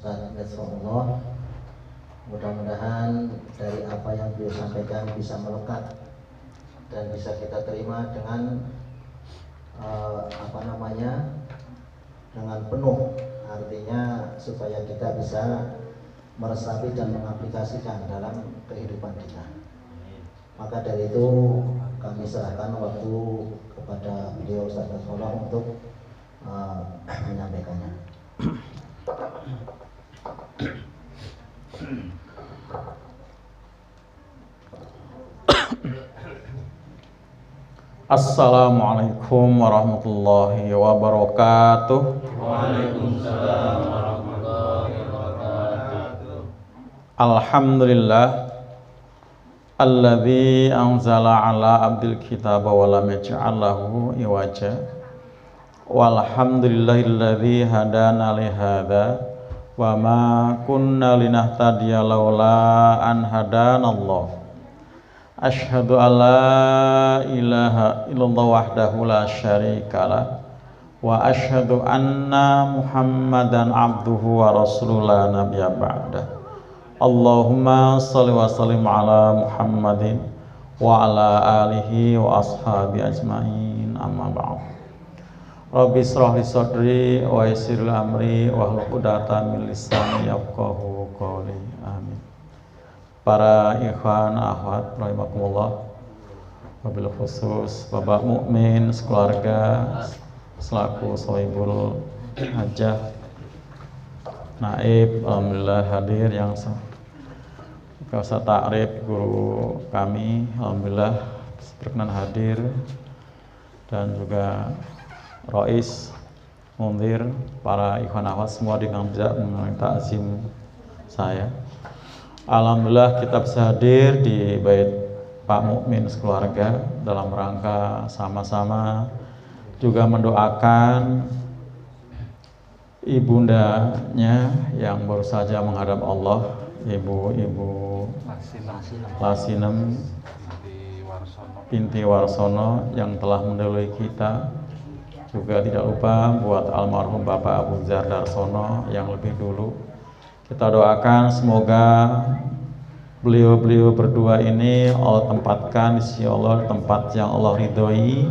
Ustaz Nasrullah. Mudah-mudahan dari apa yang beliau sampaikan bisa melekat dan bisa kita terima dengan dengan penuh, artinya supaya kita bisa meresapi dan mengaplikasikan dalam kehidupan kita. Maka dari itu kami serahkan waktu kepada beliau Ustaz Nasrullah untuk menyampaikannya. Assalamualaikum warahmatullahi wabarakatuh. Waalaikumsalam warahmatullahi wabarakatuh. Alhamdulillah alladzi anzala ala abdil kitaba wa lam yaj'al lahu iwaja. Walhamdulillahilladzi hadana li hadza wa ma kunna linahtadiya laula an hadanallah. Asyhadu an la ilaha illallah wahdahu la syarikalah wa asyhadu anna Muhammadan abduhu wa rasuluhu la nabiyya ba'dah. Allahumma shalli wa sallim ala Muhammadin wa ala alihi wa ashabi ajmain, amma ba'd. Rabbi shrah li sadri wa yassir li amri wahlul 'uqdatam min lisani yafqahu qawli. Amin. Para ikhwan akhwat rahimakumullah, wabil khusus Bapak mukmin sekeluarga selaku Sohibul Hajah Naib, alhamdulillah hadir, yang Ustaz Ta'rif guru kami, alhamdulillah berkenan hadir, dan juga Rois Mundir, para ikhwan akhwat semua dengan tidak meminta azim saya. Alhamdulillah kita bisa hadir di bait Pak Mukmin sekeluarga dalam rangka sama-sama juga mendoakan ibundanya yang baru saja menghadap Allah, Ibu Lasinem binti Warsono yang telah mendahului kita. Juga tidak lupa buat almarhum Bapak Abu Zar Darsono yang lebih dulu. Kita doakan semoga beliau-beliau berdua ini Allah tempatkan di sisi Allah, tempat yang Allah ridhoi.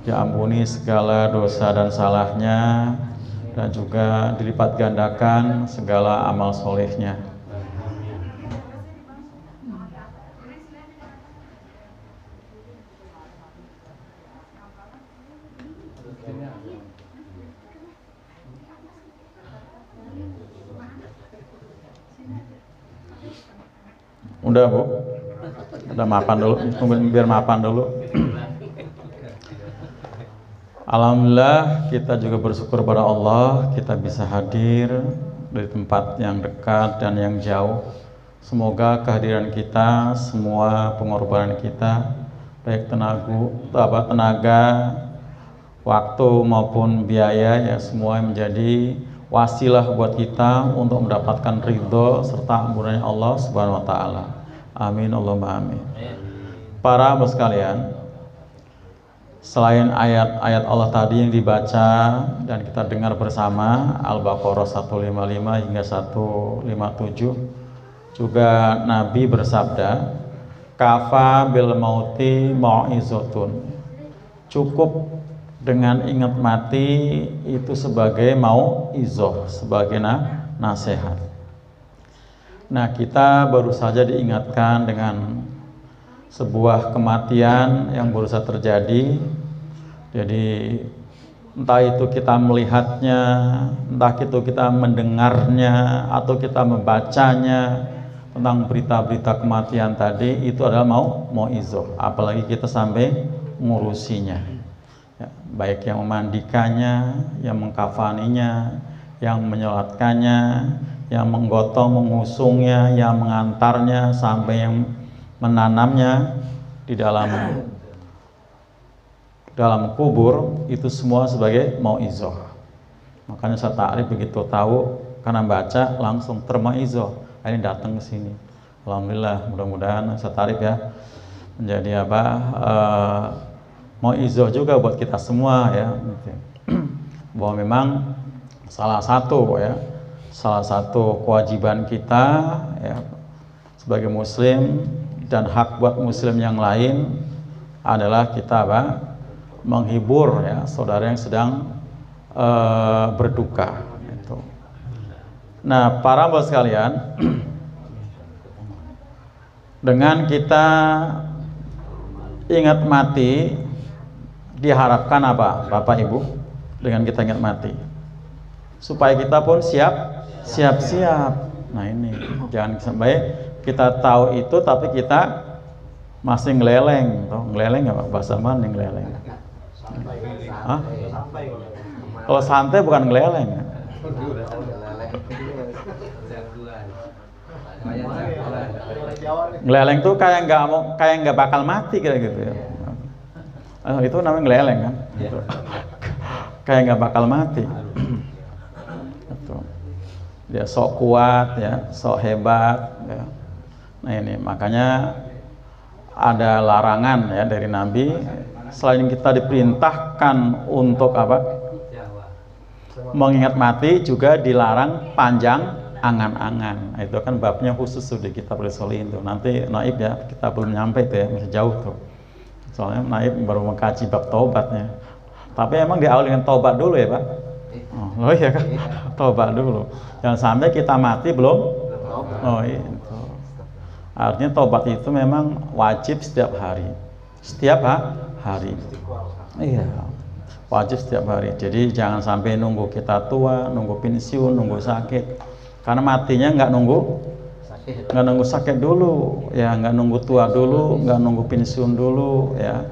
Diampuni segala dosa dan salahnya, dan juga dilipat gandakan segala amal solehnya. Udah Bu, udah mapan dulu, biar mapan dulu. Alhamdulillah kita juga bersyukur pada Allah kita bisa hadir dari tempat yang dekat dan yang jauh. Semoga kehadiran kita, semua pengorbanan kita, baik tenaga, waktu maupun biaya, ya semua menjadi wasilah buat kita untuk mendapatkan ridho serta ampunannya Allah Subhanahu wa taala. Amin Allahumma amin. Para hamba sekalian, selain ayat-ayat Allah tadi yang dibaca dan kita dengar bersama, Al-Baqarah 155 hingga 157, juga Nabi bersabda, kafa bil mauti mau'izatun. Cukup dengan ingat mati itu sebagai mau'izah, sebagai nasihat. Nah, kita baru saja diingatkan dengan sebuah kematian yang baru saja terjadi. Jadi entah itu kita melihatnya, entah itu kita mendengarnya, atau kita membacanya tentang berita-berita kematian tadi, itu adalah mau'izah. Apalagi kita sampai mengurusinya, ya, baik yang memandikannya, yang mengkafaninya, yang menyolatkannya, yang menggotong, mengusungnya, yang mengantarnya, sampai yang menanamnya di dalam kubur, itu semua sebagai mau'izah. Makanya Ustaz Ta'rif begitu tahu, karena baca langsung termau'izah, ini datang ke sini. Alhamdulillah, mudah-mudahan Ustaz Ta'rif ya menjadi mau'izah juga buat kita semua ya. Bahwa memang salah satu ya salah satu kewajiban kita ya sebagai muslim dan hak buat muslim yang lain adalah kita menghibur ya saudara yang sedang berduka itu. Nah, para hamba sekalian, dengan kita ingat mati diharapkan apa Bapak Ibu? Dengan kita ingat mati supaya kita pun siap-siap. Nah, ini jangan sampai kita tahu itu tapi kita masih ngeleleng. Ngeleleng nggak Pak? Bahasa mana ngeleleng? Hah? Kalau santai bukan ngeleleng. Ngeleleng tuh kayak nggak bakal mati kayak gitu ya. Itu namanya ngeleleng kan? Kayak nggak bakal mati. Dia sok kuat ya, sok hebat ya. Nah ini makanya ada larangan ya dari Nabi, selain kita diperintahkan untuk apa? Mengingat mati, juga dilarang panjang angan-angan. Nah, itu kan babnya khusus sudah kita boleh solihin tuh. Nanti naib ya, kita belum nyampe itu ya, masih jauh tuh. Soalnya naib baru mengkaji bab taubatnya. Tapi emang diawali dengan taubat dulu ya Pak? Oh iya kan? Taubat dulu. Jangan sampai kita mati belum. Oh itu. Artinya taubat itu memang wajib setiap hari. Setiap hari. Iya. Wajib setiap hari. Jadi jangan sampai nunggu kita tua, nunggu pensiun, nunggu sakit. Karena matinya nggak nunggu sakit dulu, ya nggak nunggu tua dulu, nggak nunggu pensiun dulu, ya.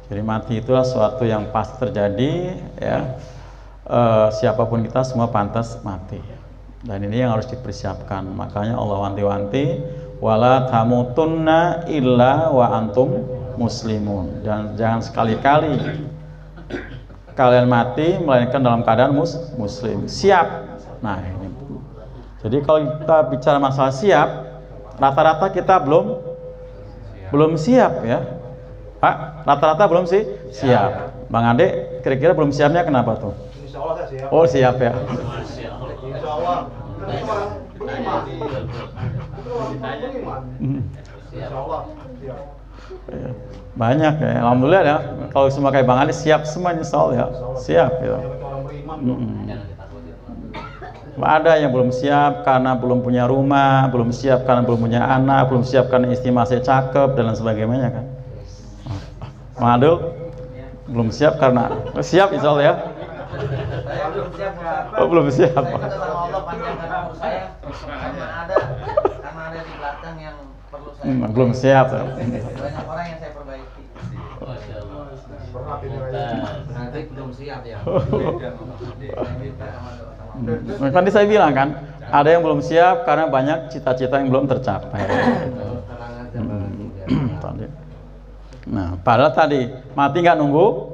Jadi mati itulah suatu yang pasti terjadi, ya. Siapapun kita semua pantas mati. Dan ini yang harus dipersiapkan. Makanya Allah wanti-wanti, wala tamutunna illa wa antum muslimun. Dan jangan sekali-kali kalian mati melainkan dalam keadaan muslim. Siap. Nah, ini. Jadi kalau kita bicara masalah siap, rata-rata kita belum siap ya. Pak, rata-rata belum siap. Bang Ade, kira-kira belum siapnya kenapa tuh? Insya Allah saya siap. Oh, siap ya. Insya Allah. Insya Allah siap. Banyak ya, alhamdulillah ya. Kalau semua kayak Bang Ade siap semua insya Allah ya. Siap ya. Ada yang belum siap karena belum punya rumah, belum siap karena belum punya anak, belum siap karena istri masih cakep dan lain sebagainya kan. Madul belum siap karena siap insya Allah ya. Saya belum siap. Oh, belum siap. Saya kata sama Allah panjangkan umur saya karena ada di belakang yang perlu saya. Belum siap. Banyak orang yang saya perbaiki. Nanti belum siap ya. Tadi saya bilang kan, ada yang belum siap karena banyak cita-cita yang belum tercapai. Nah, padahal tadi mati nggak nunggu,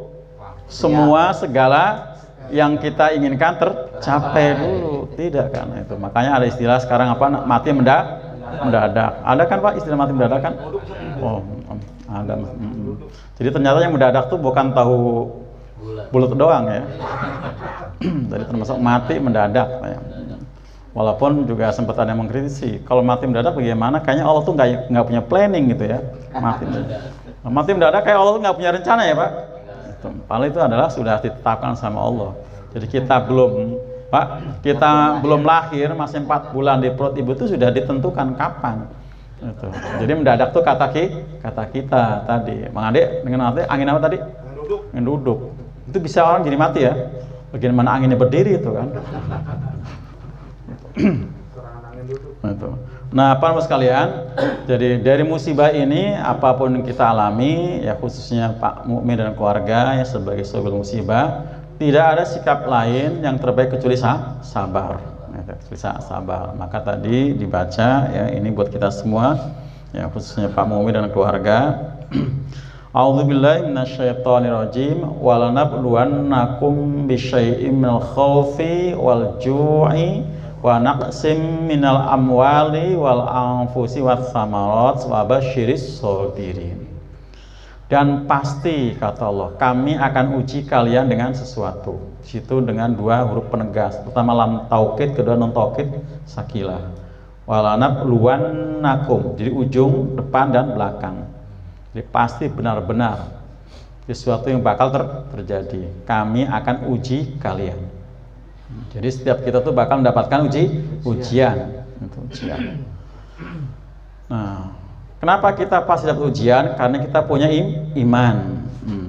semua segala yang kita inginkan tercapai dulu, tidak kan? Itu makanya ada istilah sekarang apa? Mati mendadak. Ada kan Pak istilah mati mendadak kan? Oh, ada. Jadi ternyata yang mendadak tuh bukan tahu bulat doang ya. Jadi termasuk mati mendadak ya. Walaupun juga sempat ada yang mengkritisi, kalau mati mendadak bagaimana? Kayaknya Allah tuh nggak punya planning gitu ya. Mati mendadak kayak Allah tuh nggak punya rencana ya Pak. Paling itu adalah sudah ditetapkan sama Allah. Jadi kita belum lahir, masih 4 bulan di perut ibu itu sudah ditentukan kapan. Gitu. Jadi mendadak tuh kata kita tadi. Bang Ade dengan angin apa tadi? Angin duduk. Itu bisa orang jadi mati ya. Bagaimana anginnya berdiri itu kan. Nah, para sekalian, jadi dari musibah ini apapun yang kita alami, ya khususnya Pak Mukmin dan keluarga ya sebagai sebuah musibah, tidak ada sikap lain yang terbaik kecuali sabar. Sabar. Maka tadi dibaca ya ini buat kita semua, ya khususnya Pak Mukmin dan keluarga. A'udzubillahi minasyaitonirrajim wa lanabluwannakum bisyai'im minal khaufi wal ju'i wa naqsim minal amwali wal anfusi wath thamarat wa basyiris sabirin. Dan pasti kata Allah, kami akan uji kalian dengan sesuatu. Situ dengan dua huruf penegas, pertama lam taukid, kedua non taukid sakilah. Walanab luwannakum, jadi ujung depan dan belakang. Jadi pasti benar-benar sesuatu yang bakal terjadi. Kami akan uji kalian. Jadi setiap kita tuh bakal mendapatkan ujian. Itu ujian. Nah, kenapa kita pasti dapat ujian? Karena kita punya iman.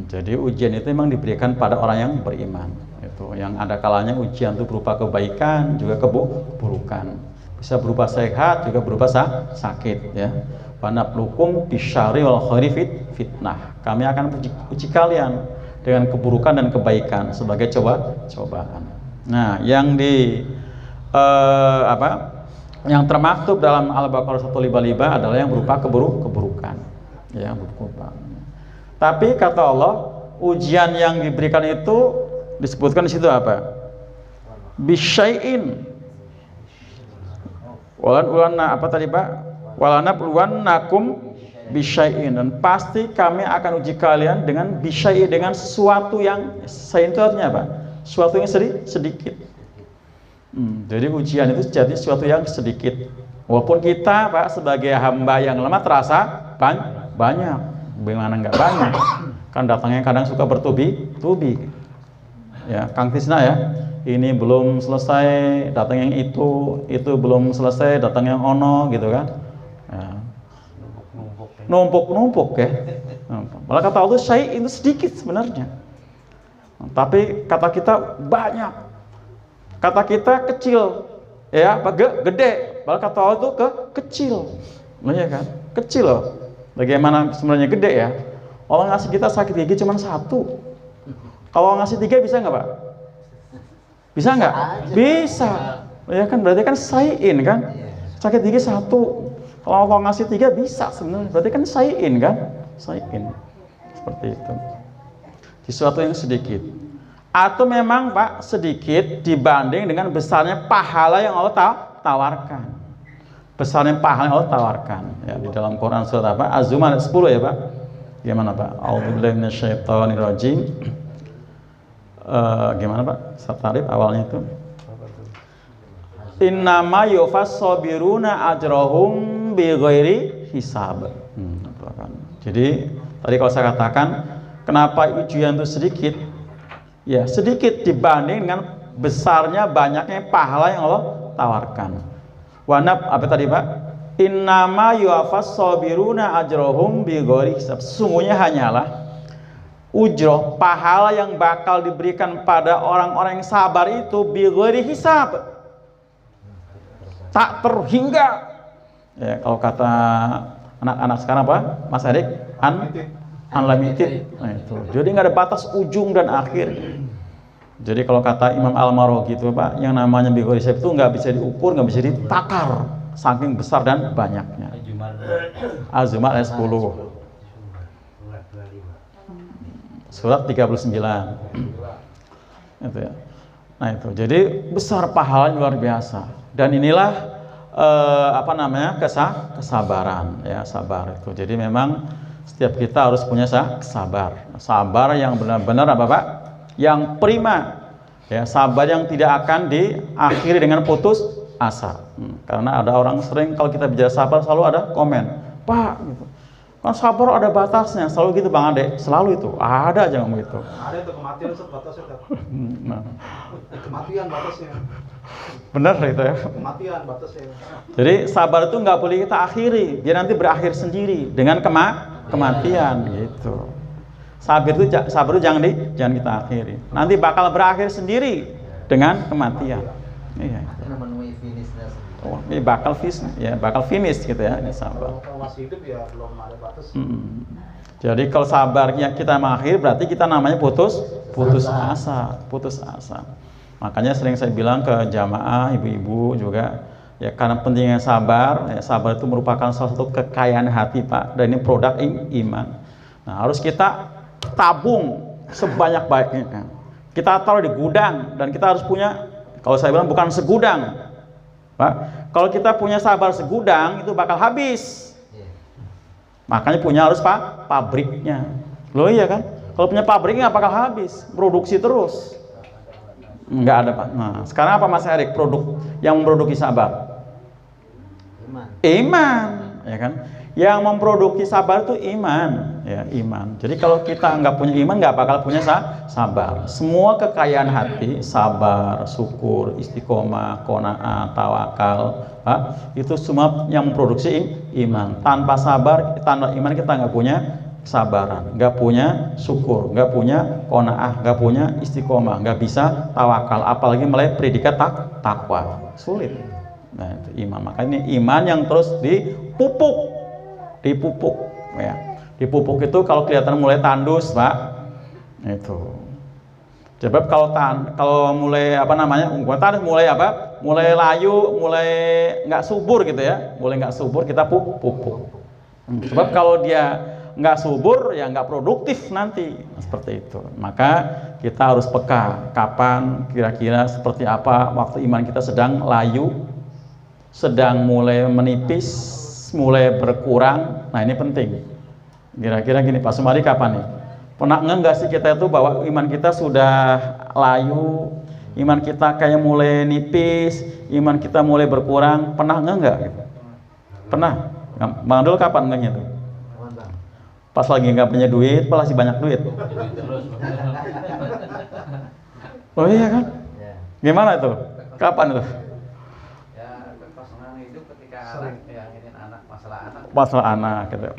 Jadi ujian itu memang diberikan pada orang yang beriman. Itu yang ada kalanya ujian itu berupa kebaikan juga keburukan. Bisa berupa sehat juga berupa sakit ya. Wanablukum bisyarri wal khairi fitnah. Kami akan uji kalian dengan keburukan dan kebaikan sebagai cobaan. Nah, yang yang termaktub dalam Al-Baqarah 155 adalah yang berupa keburukan. Ya, berupa. Tapi kata Allah, ujian yang diberikan itu disebutkan di situ apa? Bisyai'in. Apa tadi Pak? Walanabluwannakum bisyai'in, dan pasti kami akan uji kalian dengan bisyai, dengan sesuatu yang syai' itu artinya apa? Sesuatu yang sedikit. Jadi ujian itu jadi sesuatu yang sedikit. Walaupun kita Pak sebagai hamba yang lemah terasa banyak. Bagaimana enggak banyak? Kan datangnya kadang suka bertubi-tubi. Ya, Kang Tisna ya. Ini belum selesai, datang yang itu belum selesai, datang yang ono gitu kan. Ya. Numpuk ya. Malah kata Allah syai' itu sedikit sebenarnya. Tapi kata kita banyak. Kata kita kecil, ya, gede. Malah kata Allah itu kecil. Iya kan? Kecil loh. Bagaimana sebenarnya gede ya? Allah ngasih kita sakit gigi cuma 1. Kalau ngasih 3 bisa nggak Pak? Bisa nggak? Bisa. Ya kan, berarti kan syai'in kan? Sakit gigi 1. Kalau Allah ngasih 3 bisa sebenarnya. Berarti kan syai'in kan? Syai'in. Seperti itu. Sesuatu yang sedikit. Atau memang Pak sedikit dibanding dengan besarnya pahala yang Allah tawarkan. Besarnya pahala yang Allah tawarkan. Ya, di dalam Quran surat apa? Az-Zumar 10 ya Pak. Gimana Pak? A'udzubillahi minasyaitonirrajim. Gimana Pak? Tarif awalnya itu. Innama yufassabiruna ajrahum bighairi hisab. Jadi tadi kalau saya katakan kenapa ujian itu sedikit? Ya, sedikit dibanding dengan besarnya banyaknya pahala yang Allah tawarkan. Wanab apa tadi Pak? Innama yufassabiruna ajrahum bighairi hisab. Sesungguhnya hanyalah ujroh, pahala yang bakal diberikan pada orang-orang yang sabar itu bighairi hisab, tak terhingga. Ya, kalau kata anak-anak sekarang apa, Mas Erik? Unlimited. Nah, itu. Jadi nggak ada batas ujung dan akhir. Jadi kalau kata Imam Al-Maraghi itu Pak, yang namanya bighairi hisab itu nggak bisa diukur, nggak bisa ditakar, saking besar dan banyaknya. Az-Zumar ayat 10. Surat 39. Itu ya. Nah itu, jadi besar pahalanya luar biasa. Dan inilah kesabaran ya, sabar itu. Jadi memang setiap kita harus punya sabar yang benar-benar apa Pak? Yang prima. Ya, sabar yang tidak akan diakhiri dengan putus asa. Karena ada orang sering kalau kita bicara sabar selalu ada komen, Pak gitu. Kan sabar ada batasnya, selalu gitu Bang Ade, selalu itu, ada aja ngomong gitu. Ada itu kematian batasnya. Nah. Kematian batasnya. Benar itu ya. Kematian batasnya. Jadi sabar itu nggak boleh kita akhiri, dia nanti berakhir sendiri dengan kematian gitu. Sabar itu jangan kita akhiri, nanti bakal berakhir sendiri dengan kematian. Iya. Memenuhi finishnya sendiri. Oh, ini bakal finish gitu ya, ini sabar. Kalau masih hidup ya belum ada batas. Jadi kalau sabarnya kita mengakhir berarti kita namanya putus asa. Makanya sering saya bilang ke jamaah, ibu-ibu juga ya, karena pentingnya sabar. Ya, sabar itu merupakan salah satu kekayaan hati Pak, dan ini produk iman. Nah, harus kita tabung sebanyak-banyaknya kan. Kita taruh di gudang, dan kita harus punya, kalau saya bilang bukan segudang Pak, kalau kita punya sabar segudang itu bakal habis. Makanya punya harus pabriknya. Loh iya kan? Kalau punya pabrik nggak bakal habis, produksi terus. Nggak ada Pak. Nah, sekarang apa Mas Erik? Produk yang memproduksi sabar? Iman, ya kan? Yang memproduksi sabar itu iman, ya iman. Jadi kalau kita nggak punya iman, nggak bakal punya sabar. Semua kekayaan hati, sabar, syukur, istiqomah, qanaah, tawakal, itu semua yang memproduksi iman. Tanpa sabar, tanpa iman kita nggak punya kesabaran, nggak punya syukur, nggak punya qanaah, nggak punya istiqomah, nggak bisa tawakal, apalagi mulai predikat takwa, sulit. Nah itu iman. Makanya iman yang terus dipupuk ya. Dipupuk itu kalau kelihatan mulai tandus Pak, itu sebab kalau mulai apa namanya tandus, mulai apa, mulai layu, mulai nggak subur gitu ya, mulai nggak subur kita pupuk. Sebab kalau dia nggak subur ya nggak produktif nanti, seperti itu. Maka kita harus peka kapan kira-kira seperti apa waktu iman kita sedang layu, sedang mulai menipis, mulai berkurang. Nah ini penting. Kira-kira gini Pak Sumari, kapan nih? Pernah nggak sih kita itu bahwa iman kita sudah layu, iman kita kayak mulai nipis, iman kita mulai berkurang? Pernah nggak? Pernah? Bang Abdul kapan enggaknya tuh? Pas lagi nggak punya duit, pas lagi banyak duit. Oh iya kan? Gimana itu? Kapan itu? Ya kekosongan hidup ketika anak masalah anak gitu.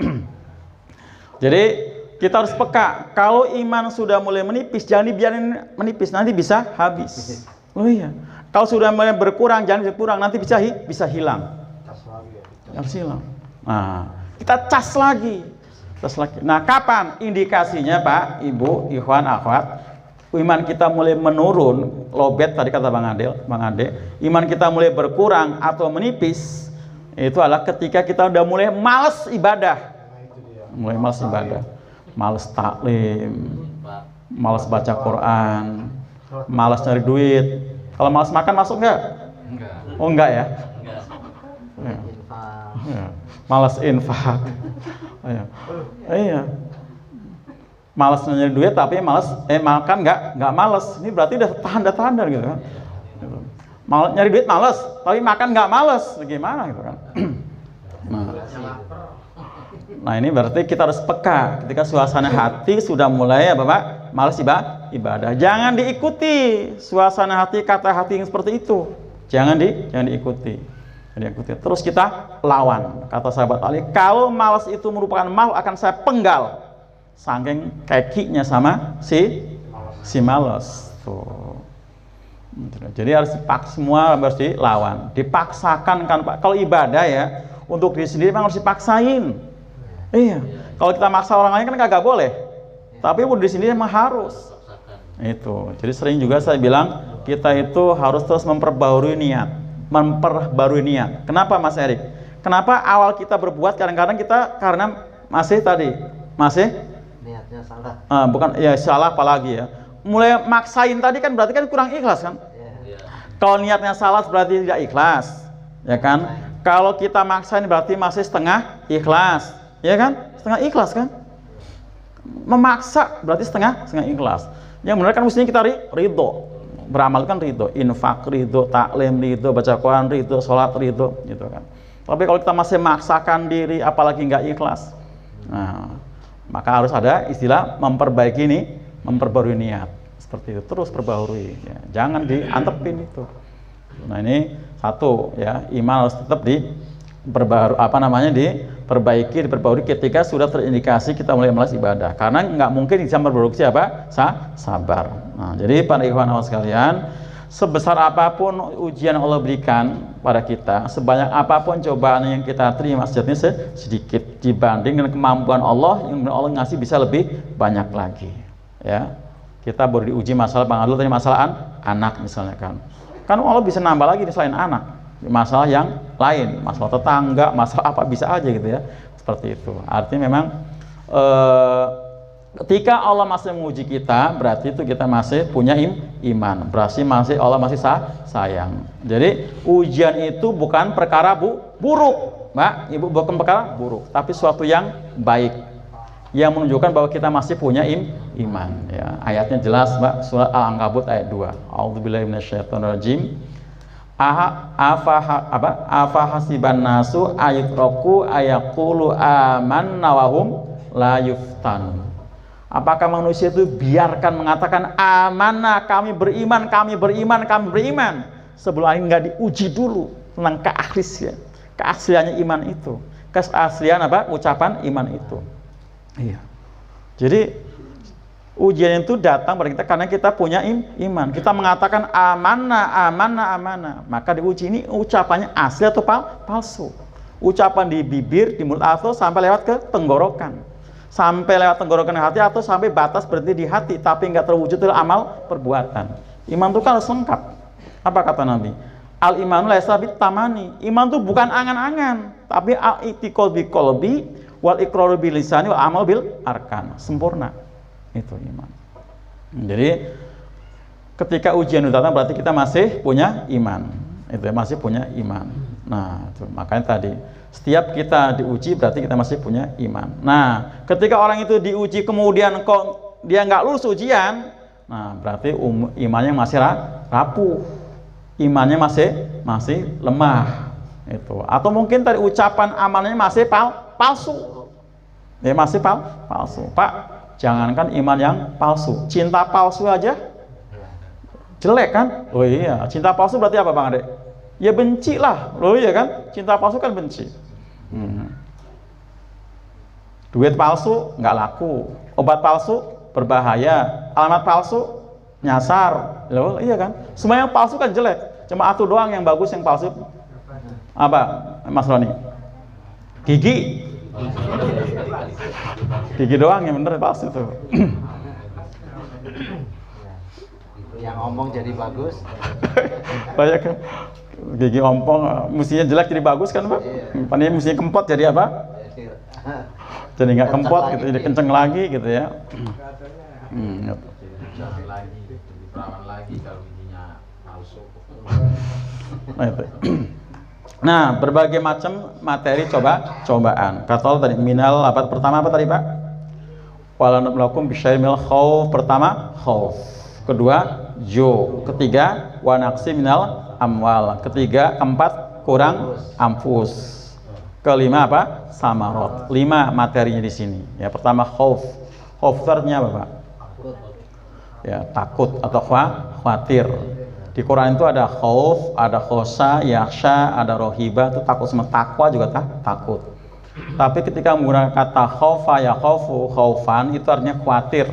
Jadi kita harus peka. Kalau iman sudah mulai menipis, jangan dibiarin menipis, nanti bisa habis. Oh iya. Kalau sudah mulai berkurang, jangan berkurang, nanti bisa hilang. Harus hilang. Nah, kita cas lagi. Nah, kapan indikasinya Pak, Ibu, Ikhwan, Akhwat? Iman kita mulai menurun, lobet tadi kata Bang Ade, iman kita mulai berkurang atau menipis, itu adalah ketika kita udah mulai malas ibadah. Mulai malas ibadah, malas taklim, malas baca Quran, malas nyari duit. Kalau malas makan masuk nggak? Enggak. Oh enggak ya? Enggak. Ya. Malas infak. Iya. Malas nyari duit tapi malas makan nggak malas. Ini berarti udah tanda-tanda gitu kan. Malas nyari duit malas, tapi makan nggak malas. Gimana gitu kan? Nah ini berarti kita harus peka ketika suasana hati sudah mulai apa Pak? Malas ibadah. Jangan diikuti suasana hati, kata hati yang seperti itu. Jangan diikuti. Terus kita lawan. Kata sahabat Ali, kalau malas itu merupakan makhluk akan saya penggal. Saking kekinya sama si malas. Tuh. Jadi harus dipaksa, semua harus dilawan. Dipaksakan kan Pak. Kalau ibadah ya, untuk diri sendiri memang harus dipaksain. Iya. Kalau kita maksa orang lain kan kagak boleh. Tapi untuk diri sendiri memang harus. Itu. Jadi sering juga saya bilang kita itu harus terus memperbarui niat. Kenapa Mas Erik? Kenapa awal kita berbuat kadang-kadang kita karena masih niatnya salah. Bukan ya salah apalagi ya. Mulai maksain tadi kan berarti kan kurang ikhlas kan? Kalau niatnya salah berarti tidak ikhlas, ya kan? Kalau kita maksain berarti masih setengah ikhlas, ya kan? Setengah ikhlas kan? Memaksa berarti setengah ikhlas. Yang benar kan mestinya kita ridho. Beramal kan ridho, infak ridho, taklim ridho, baca Quran ridho, sholat ridho, gitu kan. Tapi kalau kita masih maksakan diri, apalagi nggak ikhlas, nah, maka harus ada istilah memperbarui niat, seperti itu. Terus perbarui, ya. Jangan diantepin itu. Nah ini satu, ya, iman harus tetap diperbaiki ketika sudah terindikasi kita mulai malas ibadah, karena nggak mungkin bisa memproduksi sabar. Nah, jadi para ikhwan sekalian, sebesar apapun ujian Allah berikan pada kita, sebanyak apapun cobaan yang kita terima, sejatinya sedikit dibanding dengan kemampuan Allah yang Allah ngasih bisa lebih banyak lagi. Ya, kita baru diuji masalah Bang Abdul tadi, masalah anak misalnya kan Allah bisa nambah lagi selain anak. Masalah yang lain, masalah tetangga, masalah apa bisa aja gitu ya, seperti itu. Artinya memang ketika Allah masih menguji kita, berarti itu kita masih punya iman, berarti Allah masih sayang. Jadi ujian itu bukan perkara buruk, Mbak, Ibu, bukan perkara buruk, tapi suatu yang baik. yang menunjukkan bahwa kita masih punya iman. Ya, ayatnya jelas, Mbak, surat Al-Ankabut ayat 2. A'udzubillahi minasyaitonirrajim. Afa hasiban nasu ayutraku ayaqulu amanna wa hum la yuftanun. Apakah manusia itu biarkan mengatakan amanah, kami beriman, kami beriman, kami beriman, sebelum ini nggak diuji dulu tentang keasliannya iman itu, keaslian apa ucapan iman itu. Iya. Jadi ujian itu datang pada kita karena kita punya iman. Kita mengatakan amanah, amanah, amanah, maka diuji ini ucapannya asli atau palsu. Ucapan di bibir, di mulut, atau sampai lewat ke tenggorokan. Sampai lewat tenggorokan hati atau sampai batas berhenti di hati tapi nggak terwujud dalam amal perbuatan. Iman itu kan harus lengkap. Apa kata Nabi? Al imanu laisa bit tamani. Iman itu bukan angan-angan, tapi al i'tiqad bi qalbi wal iqraru bil lisani wal amal bil arkan. Sempurna. Itu iman. Jadi ketika ujian itu datang berarti kita masih punya iman. Itu masih punya iman. Nah, itu makanya tadi setiap kita diuji berarti kita masih punya iman. Nah, ketika orang itu diuji kemudian kok dia nggak lulus ujian, nah berarti imannya masih rapuh, imannya masih lemah. Itu. Atau mungkin tadi ucapan amannya masih palsu, ya masih palsu. Pak, jangankan iman yang palsu, cinta palsu aja jelek kan? Oh iya, cinta palsu berarti apa Bang Ade? Ya benci lah, loh iya kan? Cinta palsu kan benci. Duit palsu nggak laku, obat palsu berbahaya, alamat palsu nyasar, loh iya kan? Semua yang palsu kan jelek, cuma atu doang yang bagus yang palsu. Apa, Mas Roni? Gigi doang yang bener palsu tuh. Yang ngomong jadi bagus. Banyak kan? Gigi ompong mestinya jelek jadi bagus kan Pak? Padahal mestinya kempot jadi apa? Jadi nggak kempot gitu, jadi kenceng lagi gitu ya. Nah, berbagai macam materi cobaan. Kata Allah tadi minal apa pertama apa tadi Pak? Walanablakum bisyai'il khauf. Pertama khauf. Kedua jo. Ketiga wanaksi minal amwal. Ketiga, keempat kurang anfus. Kelima apa? Samarot. 5 materinya di sini. Ya, pertama khauf. Khauf artinya apa, Pak? Ya, takut atau khawatir. Di Quran itu ada khauf, ada khosa, yakhsha, ada rohiba, itu takut sama takwa juga takut. Tapi ketika menggunakan kata khaufa ya khaufu, khaufan itu artinya khawatir.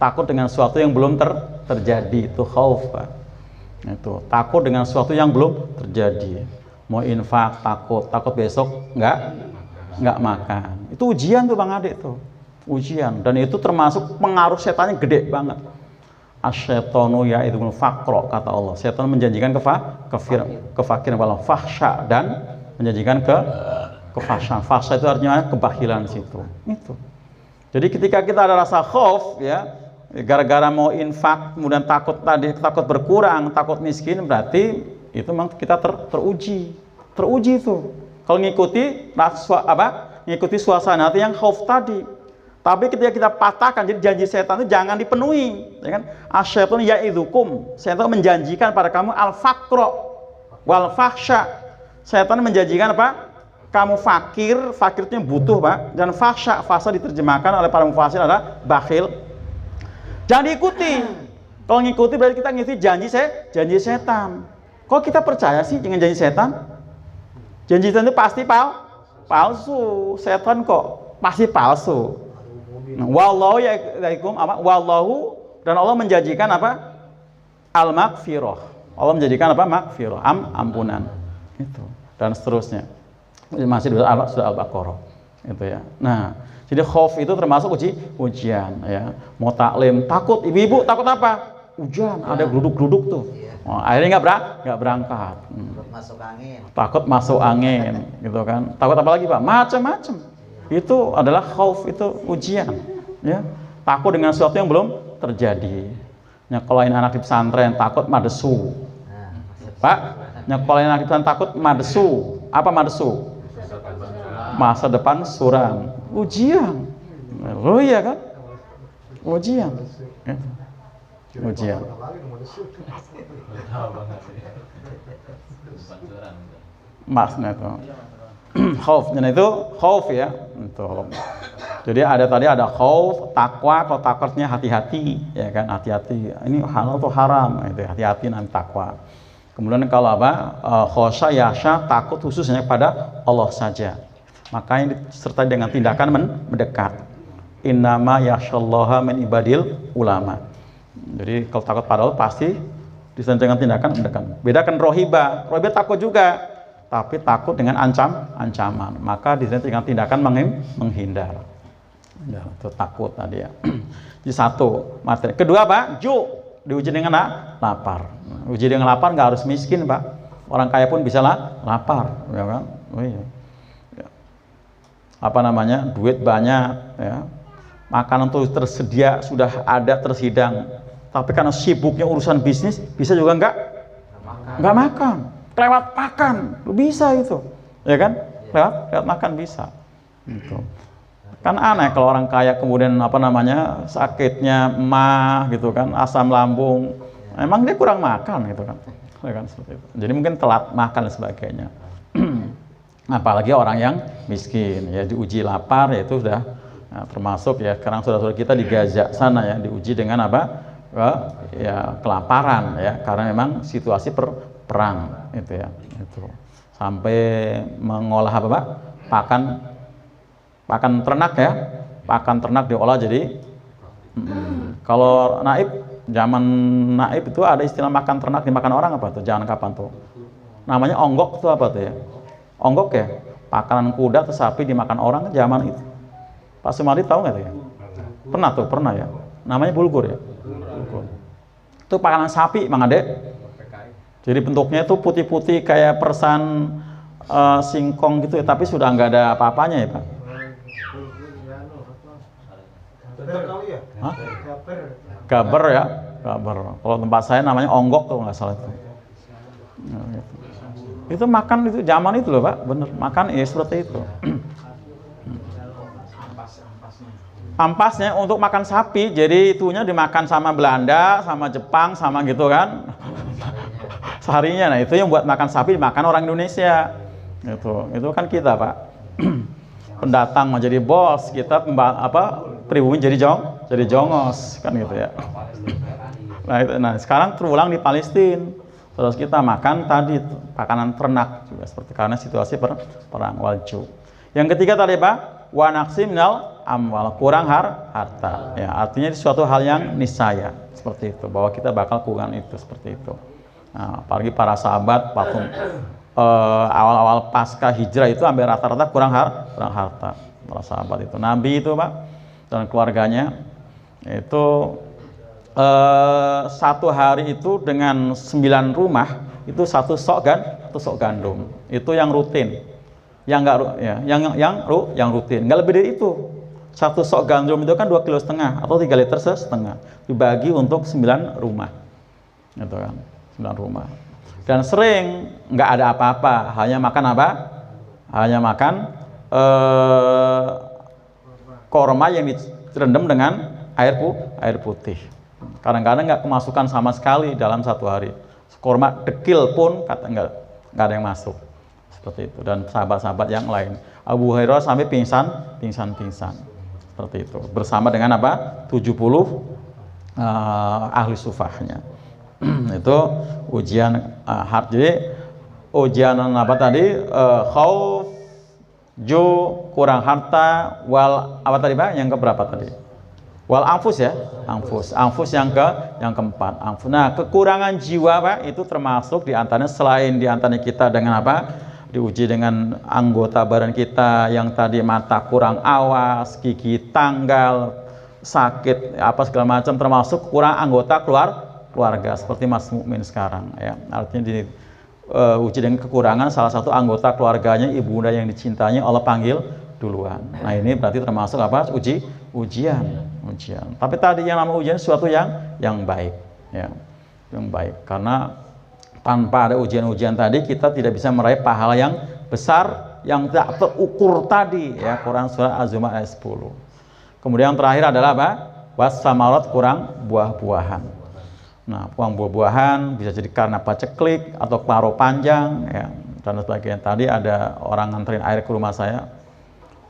Takut dengan sesuatu yang belum terjadi, itu khauf, Pak. Itu takut dengan sesuatu yang belum terjadi. Mau infak takut besok nggak makan. Itu ujian tuh Bang Adik tuh, ujian. Dan itu termasuk pengaruh setannya gede banget. Asyaitonu ya itu fakro kata Allah. Setan menjanjikan kefakiran walau fahsya dan menjanjikan kefahsyaan. Fahsya itu artinya kebahilan situ. Itu. Jadi ketika kita ada rasa khauf ya. Gara-gara mau infak, kemudian takut berkurang, takut miskin, berarti itu memang kita teruji itu. Kalau ngikuti suasana hati yang khauf tadi. Tapi ketika kita patahkan, jadi janji setan itu jangan dipenuhi, ya kan? Asyaitun ya'idzukum, setan menjanjikan pada kamu al-faqra wal fahsya. Setan menjanjikan apa? Kamu fakir itu butuh, Pak. Dan fahsya diterjemahkan oleh para mufassir adalah bakhil. Jangan diikuti. Kalau ngikuti berarti kita ngikuti janji setan. Kok kita percaya sih dengan janji setan? Janji setan itu pasti palsu. Setan kok pasti palsu. Nah, wallahu yaikum apa? Wallahu dan Allah menjanjikan apa? Al-maghfirah. Allah menjanjikan apa? Maghfirah, ampunan. Itu dan seterusnya. Masih di surah Al-Baqarah. Itu ya. Nah, jadi khauf itu termasuk ujian ya. Mau taklim takut, ibu-ibu takut apa? Hujan, ada geruduk-geruduk tuh. Oh, akhirnya nggak berangkat. Takut masuk angin, gitu kan. Takut apa lagi Pak? Macam-macam. Itu adalah khauf, itu ujian. Ya. Takut dengan sesuatu yang belum terjadi. Nyekolahin anak di pesantren takut madesu. Pak, nyekolahin anak di pesantren takut madesu. Apa madesu? Masa depan suram. Ujian. Oh iya kan? Ujian. Ya. Ujian. Masnya itu. Khaufnya itu khauf ya. Itu. Jadi tadi ada khauf, takwa, kalau takwanya hati-hati, ya kan, hati-hati. Ini halal atau haram, itu hati-hati nanti takwa. Kemudian kalau khosya, yasha, takut khususnya kepada Allah saja. Makanya disertai dengan tindakan mendekat. Innama yakhsyallaha min ibadil ulama. Jadi kalau takut pada Allah pasti disertai dengan tindakan mendekat. Bedakan rohiba takut juga, tapi takut dengan ancaman. Maka disertai dengan tindakan menghindar. Ya, itu takut tadi ya. Jadi satu materi. Kedua Pak, diuji dengan lapar. Uji dengan lapar nggak harus miskin Pak. Orang kaya pun bisa lapar, ya kan? Oh iya. Ya. Apa namanya? Duit banyak, ya. Makanan tuh tersedia, sudah ada terhidang. Tapi karena sibuknya urusan bisnis, bisa juga nggak makan. Kelewat makan, bisa itu, ya kan? Lewat makan bisa. Gitu. Kan aneh kalau orang kaya kemudian sakitnya emah gitu kan, asam lambung, emang dia kurang makan gitu kan, ya kan seperti itu. Jadi mungkin telat makan dan sebagainya. Apalagi orang yang miskin ya diuji lapar, ya itu sudah termasuk ya sekarang saudara-saudara kita di Gaza sana ya diuji dengan ya kelaparan ya, karena memang situasi perang itu ya, itu sampai mengolah pakan ternak ya, pakan ternak diolah jadi kalau zaman naib itu ada istilah makan ternak dimakan orang apa tuh, jangan kapan tuh namanya onggok tuh apa tuh ya, onggok ya, pakanan kuda atau sapi dimakan orang zaman itu. Pak Sumadi tahu nggak tuh ya? Pernah ya, namanya bulgur ya, bulgur. Itu pakanan sapi Mang Ade, jadi bentuknya itu putih-putih kayak persan singkong gitu ya, tapi sudah nggak ada apa-apanya ya Pak. Hah? Gaber ya, gaber. Kalau tempat saya namanya onggok tuh nggak salah itu. Nah, gitu. Itu makan itu zaman itu loh Pak, bener makan ya seperti itu. Ampasnya untuk makan sapi, jadi itunya dimakan sama Belanda, sama Jepang, sama gitu kan. Seharinya, nah itu yang buat makan sapi dimakan orang Indonesia. Itu kan kita Pak. Pendatang mau jadi bos, kita pribumi jadi jongos kan gitu ya. Nah sekarang terulang di Palestina, terus kita makan tadi makanan ternak juga seperti karena situasi perang walju. Yang ketiga tadi Pak, wa naqsi minal amwal, kurang harta ya, artinya suatu hal yang niscaya seperti itu, bahwa kita bakal kurang itu seperti itu. Nah, apalagi para sahabat waktu awal-awal pasca hijrah itu hampir rata-rata kurang harta para sahabat itu. Nabi itu Pak dan keluarganya itu satu hari itu dengan 9 rumah itu satu sok gandum itu yang rutin, yang enggak ya, yang rutin nggak lebih dari itu. Satu sok gandum itu kan 2,5 kg atau 3,5 liter dibagi untuk 9 rumah gitu kan, 9 rumah. Dan sering nggak ada apa-apa, hanya makan hanya makan korma yang direndam dengan air putih. Kadang-kadang nggak kemasukan sama sekali dalam satu hari. Korma dekil pun nggak ada yang masuk seperti itu. Dan sahabat-sahabat yang lain, Abu Hurairah sampai pingsan seperti itu bersama dengan 70 ahli sufahnya. Itu ujian hard. Jadi ujian apa tadi, khauf, kurang harta, wal apa tadi Pak, yang keberapa tadi, wal anfus ya, anfus yang keempat, anfus. Nah kekurangan jiwa Pak itu termasuk diantaranya, selain diantaranya kita dengan diuji dengan anggota badan kita yang tadi mata kurang awas, gigi tanggal, sakit segala macam, termasuk kurang anggota keluarga seperti Mas Mukmin sekarang ya, artinya uji dengan kekurangan salah satu anggota keluarganya, ibunda yang dicintanya Allah panggil duluan. Nah ini berarti termasuk ujian. Tapi tadi yang namanya ujian sesuatu yang baik ya, yang baik, karena tanpa ada ujian-ujian tadi kita tidak bisa meraih pahala yang besar yang tidak terukur tadi ya. Quran surah Az-Zumar ayat 10. Kemudian yang terakhir adalah apa? Was-samarat, kurang buah-buahan. Nah, kurang buah-buahan bisa jadi karena paceklik atau kemarau panjang ya, dan sebagainya. Tadi ada orang nganterin air ke rumah saya.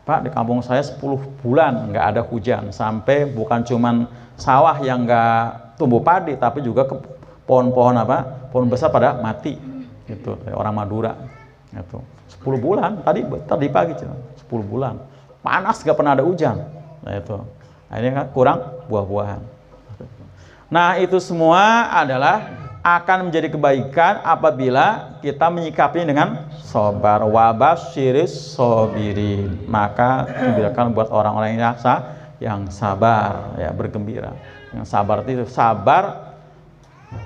Pak, di kampung saya 10 bulan nggak ada hujan, sampai bukan cuman sawah yang nggak tumbuh padi, tapi juga pohon-pohon pohon besar pada mati gitu, orang Madura gitu. 10 bulan tadi pagi 10 bulan panas, nggak pernah ada hujan. Nah itu akhirnya kan kurang buah-buahan. Nah itu semua adalah akan menjadi kebaikan apabila kita menyikapinya dengan sabar. Wabasyiris sabirin, maka gembirakan buat orang-orang yang sabar ya, bergembira. Yang sabar itu sabar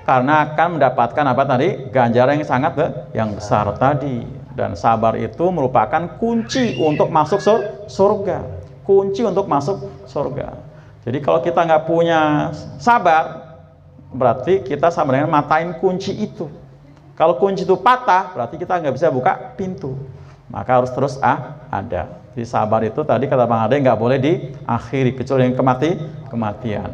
karena akan mendapatkan apa tadi? Ganjaran yang sangat yang besar tadi. Dan sabar itu merupakan kunci untuk masuk surga. Kunci untuk masuk surga. Jadi kalau kita nggak punya sabar, berarti kita sama dengan matain kunci itu. Kalau kunci itu patah, berarti kita nggak bisa buka pintu. Maka harus terus ada. Jadi sabar itu tadi kata Bang Ade nggak boleh diakhiri kecuali yang kematian.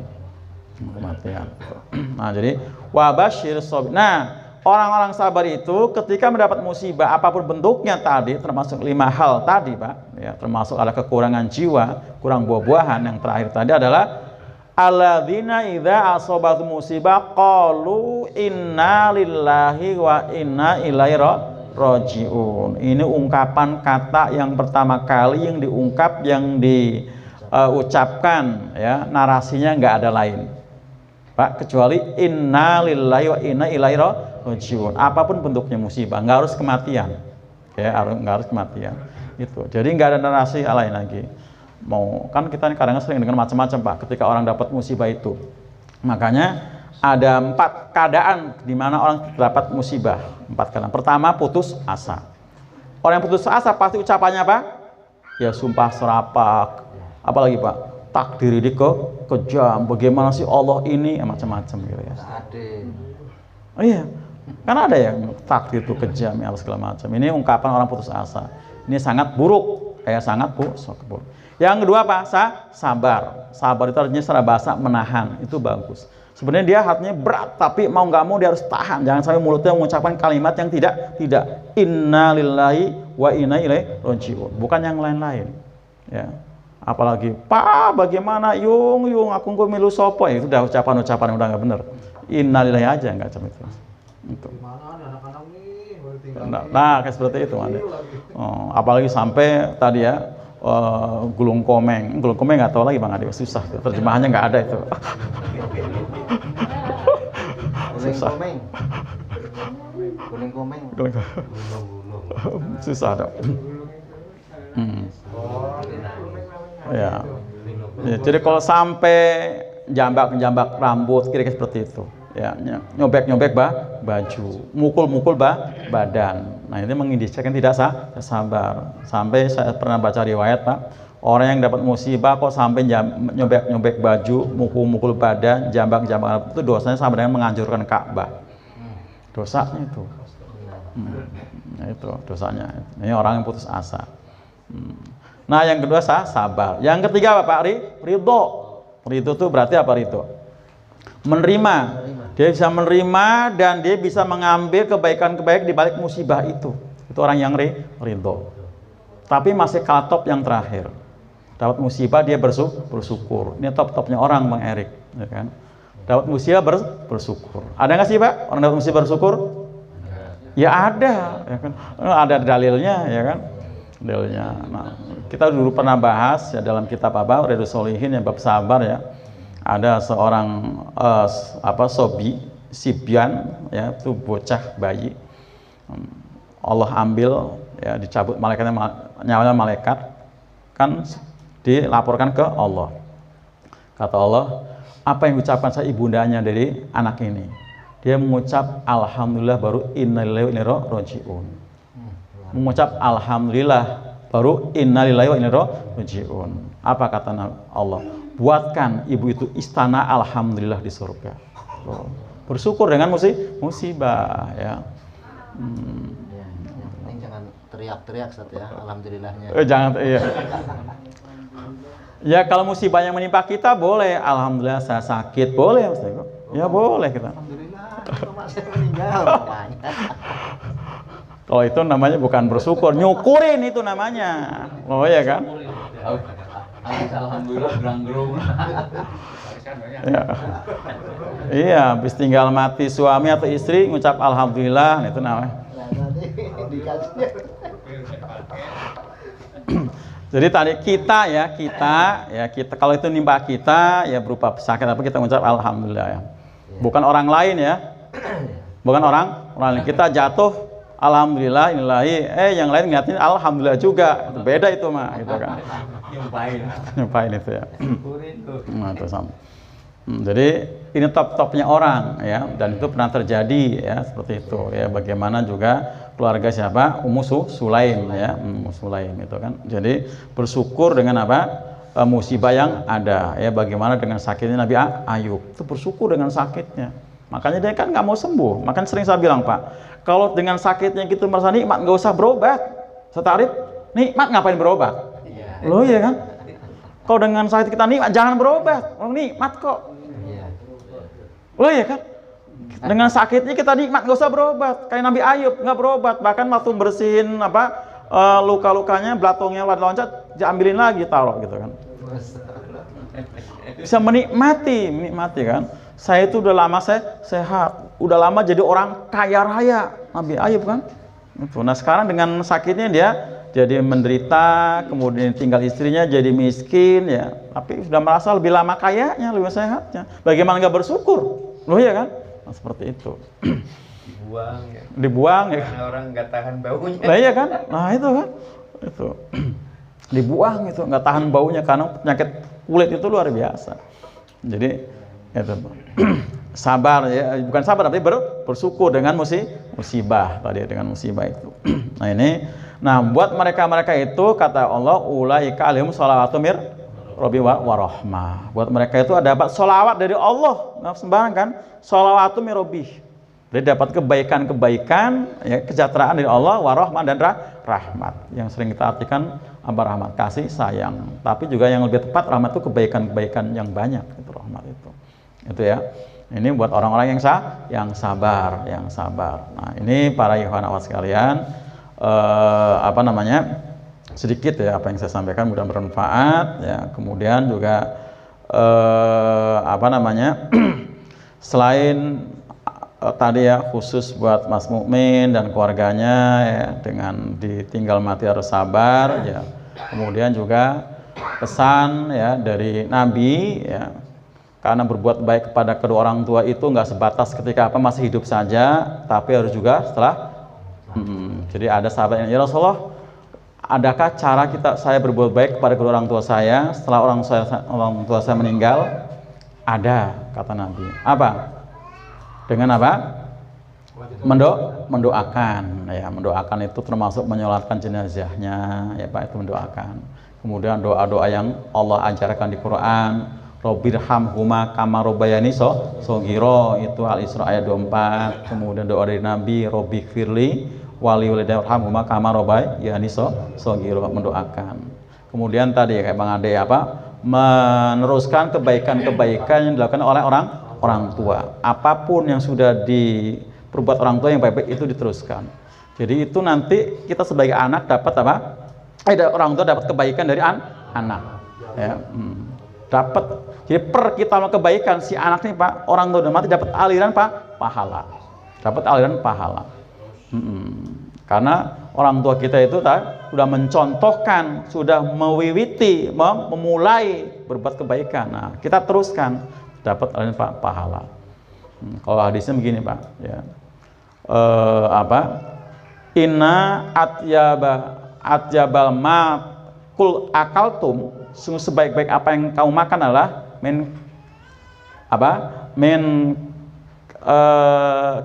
Nah jadi wabasyir sob. Nah orang-orang sabar itu ketika mendapat musibah apapun bentuknya tadi, termasuk 5 hal tadi Pak, ya, termasuk ada kekurangan jiwa, kurang buah-buahan. Yang terakhir tadi adalah alladzina idza asabatu musibah qalu inna lillahi wa inna ilaihi rajiun. Ini ungkapan kata yang pertama kali yang diungkap, yang diucapkan ya, narasinya nggak ada lain Pak kecuali inna lillahi wa inna ilaihi rajiun. Apapun bentuknya musibah, nggak harus kematian ya, nggak harus kematian itu. Jadi nggak ada narasi lain lagi. Mau kan kita kadang sering dengan macam-macam Pak ketika orang dapat musibah itu. Makanya ada 4 keadaan di mana orang dapat musibah. 4 keadaan. Pertama, putus asa. Orang yang putus asa pasti ucapannya apa? Ya sumpah serapah. Apalagi Pak? Takdir ini kejam. Bagaimana sih Allah ini? Macam-macam gitu ya. Oh iya. Kan ada yang takdir itu kejam ya segala macam. Ini ungkapan orang putus asa. Ini sangat buruk. Sangat buruk. Yang kedua apa? Sabar. Sabar itu artinya secara bahasa menahan. Itu bagus. Sebenarnya dia hatinya berat, tapi mau nggak mau dia harus tahan. Jangan sampai mulutnya mengucapkan kalimat yang tidak. Inna lillahi wa inna ilaihi rajiun. Bukan yang lain-lain. Ya. Apalagi, Pak, bagaimana? Yung, aku milu sopo. Itu udah ucapan-ucapan yang udah nggak bener. Inna lillahi aja nggak macam itu. Gimana anak-anak nih? Nah, kayak seperti itu ada. Apalagi sampai tadi ya. Gulung komeng nggak tahu lagi Bang Ade, susah tuh. Terjemahannya nggak ada itu. Susah. Gulung komeng. Susah dong. Ya. Jadi kalau sampai jambak rambut kira-kira seperti itu. Ya, nyobek baju, mukul badan. Nah, ini mengindikasikan tidak sabar. Sampai saya pernah baca riwayat Pak, orang yang dapat musibah kok sampai nyobek baju, mukul badan, jambak itu dosanya sama dengan menghancurkan Ka'bah. Dosanya itu. Nah, itu dosanya. Ini orang yang putus asa. Nah, yang kedua sabar. Yang ketiga apa Pak? Ridho. Ridho itu berarti apa ridho? Menerima. Dia bisa menerima dan dia bisa mengambil kebaikan-kebaikan di balik musibah itu. Itu orang yang ridho. Tapi masih kalah top yang terakhir. Dapat musibah dia bersyukur. Ini top-topnya orang Bang Erik, ya kan? Dapat musibah bersyukur. Ada nggak sih Pak orang dapat musibah bersyukur? Ya ada, ya kan? Ada dalilnya, ya kan? Dalilnya. Nah, kita dulu pernah bahas ya dalam kitab Riyadhus Shalihin yang bab sabar ya. Ada seorang Sibyan ya, itu bocah bayi. Allah ambil ya, dicabut nyawanya malaikat, kan dilaporkan ke Allah. Kata Allah, apa yang diucapkan saya ibundanya dari anak ini? Dia mengucap alhamdulillah baru innalillahi wa inna ilaihi rajiun. Mengucap alhamdulillah baru innalillahi wa inna ilaihi rajiun. Apa kata Allah? Buatkan ibu itu istana alhamdulillah di surga. Bersyukur dengan musibah ya. Yang jangan teriak-teriak Ustaz ya, alhamdulillahnya. Jangan, iya. Ya kalau musibah yang menimpa kita boleh, alhamdulillah saya sakit, boleh Ustaz. Ya boleh kita. Alhamdulillah, masih meninggal namanya. Kalau itu namanya bukan bersyukur, nyukurin itu namanya. Oh iya kan? Alhamdulillah gerang-gerung. Ya. Iya, habis tinggal mati suami atau istri ngucap alhamdulillah, itu namanya. Nah, nanti dikasih. Jadi tadi kita kalau itu nimpa kita ya berupa sakit apa kita ngucap alhamdulillah ya. Bukan orang lain ya. Bukan orang lain. Kita jatuh alhamdulillah inilahi, yang lain ngeliatin alhamdulillah juga. Itu beda itu mah gitu kan. Nyumpain itu ya. Nah, itu sama. Jadi ini top-topnya orang ya, dan itu pernah terjadi ya seperti itu ya. Bagaimana juga keluarga siapa? Ummu Sulaim ya, Ummu Sulaim itu kan. Jadi bersyukur dengan apa? Musibah yang ada ya. Bagaimana dengan sakitnya Nabi Ayub? Itu bersyukur dengan sakitnya. Makanya dia kan nggak mau sembuh. Makanya sering saya bilang Pak, kalau dengan sakitnya gitu merasa nikmat nggak usah berobat. Setarif nikmat ngapain berobat? Loh iya kan? Kalau dengan sakit kita nikmat jangan berobat. Oh nikmat kok. Loh iya kan? Dengan sakitnya kita nikmat nggak usah berobat. Kayak Nabi Ayub nggak berobat. Bahkan waktu bersihin luka-lukanya, belatungnya loncat, diambilin lagi taruh gitu kan. Bisa menikmati kan. Saya itu udah lama saya sehat, udah lama jadi orang kaya raya, Nabi Ayub kan. Nah sekarang dengan sakitnya dia jadi menderita, kemudian tinggal istrinya jadi miskin ya. Tapi sudah merasa lebih lama kayanya, lebih sehatnya. Bagaimana nggak bersyukur? Loh ya kan? Nah, seperti itu. Dibuang ya. Karena orang nggak tahan baunya. Nah iya kan? Nah itu kan. Itu. Dibuang itu nggak tahan baunya karena penyakit kulit itu luar biasa. Jadi itu sabar ya, bukan sabar tapi bersyukur dengan musibah tadi, dengan musibah itu. Nah ini, buat mereka itu kata Allah, ulaika alaihim sholawatu mir rabbi wa rahmah. Buat mereka itu ada dapat sholawat dari Allah, nggak sembarang kan? Sholawatu mir rabbi. Jadi dapat kebaikan ya, kesejahteraan dari Allah, wa rahmah dan rahmat. Yang sering kita artikan apa rahmat, kasih sayang. Tapi juga yang lebih tepat rahmat itu kebaikan-kebaikan yang banyak, itu rahmat itu. Itu ya. Ini buat orang-orang yang sabar. Nah, ini para ikhwan akhwat sekalian, sedikit ya apa yang saya sampaikan, mudah bermanfaat ya. Kemudian juga selain tadi ya khusus buat Mas Mukmin dan keluarganya ya, dengan ditinggal mati harus sabar ya. Kemudian juga pesan ya dari Nabi ya, karena berbuat baik kepada kedua orang tua itu nggak sebatas ketika masih hidup saja, tapi harus juga setelah. Jadi ada sahabat yang, ya Rasulullah, adakah cara saya berbuat baik kepada kedua orang tua saya setelah orang tua saya meninggal? Ada, kata Nabi. Apa? Dengan apa? Mendoakan. Ya, mendoakan itu termasuk menyolatkan jenazahnya, ya Pak, itu mendoakan. Kemudian doa-doa yang Allah ajarkan di Quran. Robbirhamhuma kama robbayani shogiro, itu Al-Isra ayat 24. Kemudian doa dari Nabi, Robbighfirli wali walidayarhamhuma kama robbayani shogiro, mendoakan. Kemudian tadi kayak Bang Ade meneruskan kebaikan-kebaikan yang dilakukan oleh orang tua. Apapun yang sudah diperbuat orang tua yang baik-baik itu diteruskan. Jadi itu nanti kita sebagai anak dapat orang tua dapat kebaikan dari anak. Ya. Dapat. Jadi per kita mau kebaikan si anak nih Pak, orang tua udah mati dapat aliran pahala. Dapat aliran pahala. Karena orang tua kita itu sudah mencontohkan, sudah memulai berbuat kebaikan. Nah, kita teruskan, dapat aliran pahala. Kalau hadisnya begini Pak, ya. Inna atyabal ma kul akaltum, sungguh sebaik-baik apa yang kamu makan adalah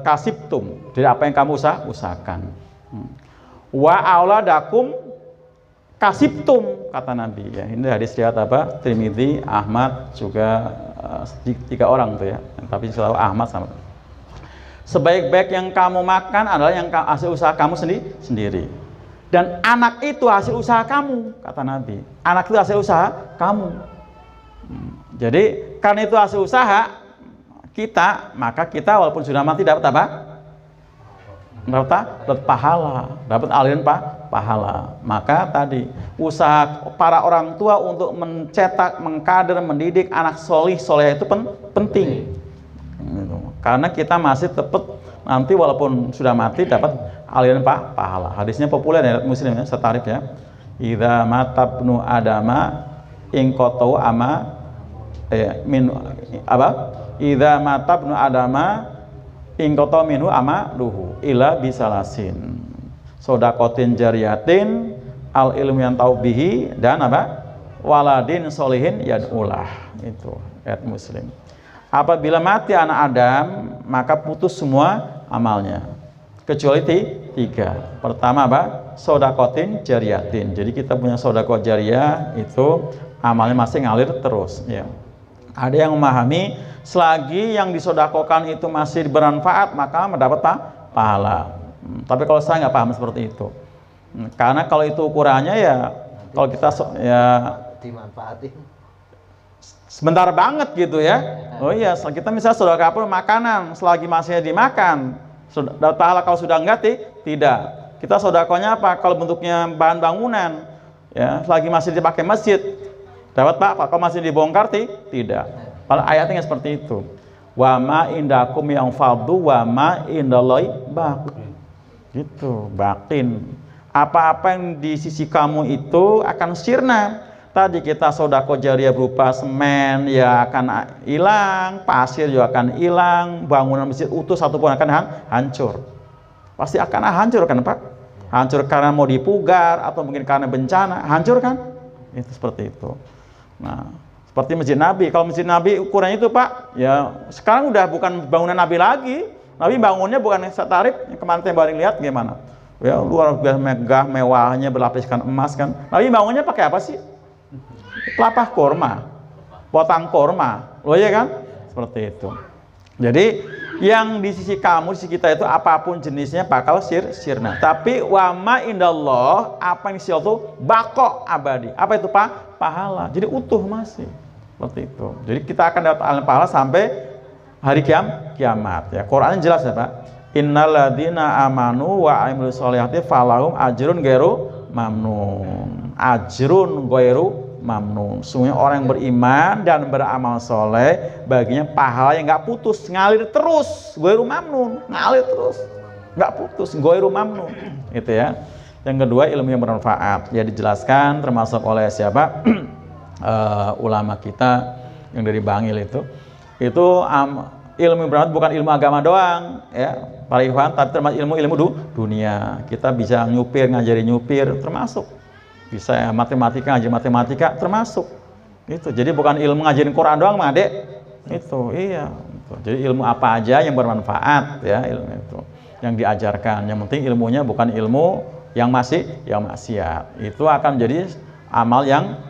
kasibtum, dari apa yang kamu usahakan. Wa auladakum kasibtum, kata Nabi ya. Ini hadis riwayat Tirmidzi, Ahmad juga 3 orang tuh ya. Tapi selalu Ahmad sama. Sebaik-baik yang kamu makan adalah yang hasil usaha kamu sendiri. Dan anak itu hasil usaha kamu, kata Nabi. Anak itu hasil usaha kamu. Jadi karena itu hasil usaha kita, maka kita walaupun sudah mati dapat apa? Dapat pahala, dapat aliran pahala. Maka tadi usaha para orang tua untuk mencetak, mengkader, mendidik anak soleh itu penting. Karena kita masih tetap nanti walaupun sudah mati dapat aliran pahala. Hadisnya populer ya Muslim ya, setarif ya. Idza matabnu adama in qatau ama min apa? Idza matabnu adama in qatau minhu amaluhu ila bisalasin. Sodakotin jariyatin al ilmu yang tahu bihi dan apa? Waladin solihin yad'ulah. Itu ayat Muslim. Apabila mati anak Adam, maka putus semua amalnya. Kecuali tiga. Pertama apa? Sodakotin jariyatin. Jadi kita punya sodako jariyah itu amalnya masih ngalir terus. Ya. Ada yang memahami selagi yang disodakokan itu masih bermanfaat maka mendapat pahala. Tapi kalau saya nggak paham seperti itu. Karena kalau itu ukurannya ya kalau kita ya dimanfaatin sebentar banget gitu ya. Oh iya, kita misalnya sedekah makanan selagi masih dimakan, dapat pahala. Kalau sudah enggak tidak. Kita sedekahnya apa? Kalau bentuknya bahan bangunan, ya selagi masih dipakai masjid, dapat pak. Kalau masih dibongkar tidak. Kalau ayatnya seperti itu. Wa ma indakum yang fadhu wa ma indallahi baq. Gitu, batin. Apa-apa yang di sisi kamu itu akan sirna. Tadi kita sodako jariah berupa semen ya akan hilang, pasir juga akan hilang, bangunan masjid utuh satu pun akan hancur. Pasti akan hancur kan Pak? Hancur karena mau dipugar atau mungkin karena bencana, hancur kan? Itu seperti itu. Nah, seperti Masjid Nabi. Kalau Masjid Nabi ukurannya itu Pak, ya sekarang udah bukan bangunan Nabi lagi. Nabi bangunnya bukan setarif, kemarin yang baru lihat gimana? Ya luar biasa megah, mewahnya berlapiskan emas kan. Nabi bangunnya pakai apa sih? Pelapah korma, potang korma, loh ya kan? Seperti itu. Jadi yang di sisi kamu, di sisi kita itu apapun jenisnya bakal sirna. Tapi wama indallah, apa yang di sisi Allah itu bako abadi. Apa itu Pak? Pahala. Jadi utuh masih. Seperti itu. Jadi kita akan dapat pahala sampai hari kiamat. Ya, Quran jelas ya Pak. Innalladzina amanu wa amilus sholihati falahum ajrun ghairu mamnun. Ajrun ghairu mamnun. Sungguh orang yang beriman dan beramal soleh baginya pahala yang nggak putus, ngalir terus. Ghairu mamnun, ngalir terus, nggak putus. Ghairu mamnun. Itu ya. Yang kedua ilmu yang bermanfaat. Ya dijelaskan termasuk oleh siapa? Ulama kita yang dari Bangil itu ilmu bermanfaat bukan ilmu agama doang ya Pak Ikhwan, tapi termasuk ilmu dunia. Kita bisa nyupir, ngajari nyupir termasuk, bisa ya, matematika, ngajar matematika termasuk itu. Jadi bukan ilmu ngajarin Quran doang Adek itu, iya itu. Jadi ilmu apa aja yang bermanfaat ya, ilmu itu yang diajarkan. Yang penting ilmunya bukan ilmu yang maksiat, itu akan jadi amal yang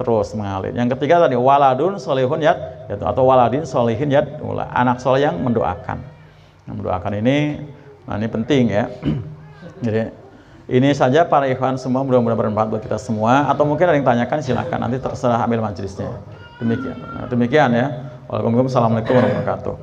terus mengalir. Yang ketiga tadi waladun solihun yad atau waladin solihin yad, anak soleh yang mendoakan. Yang mendoakan ini, nah ini penting ya. Jadi ini saja para ikhwan semua, mudah-mudahan bermanfaat buat kita semua. Atau mungkin ada yang tanyakan silakan, nanti terserah ambil majelisnya. Demikian ya. Waalaikumsalam warahmatullahi wabarakatuh.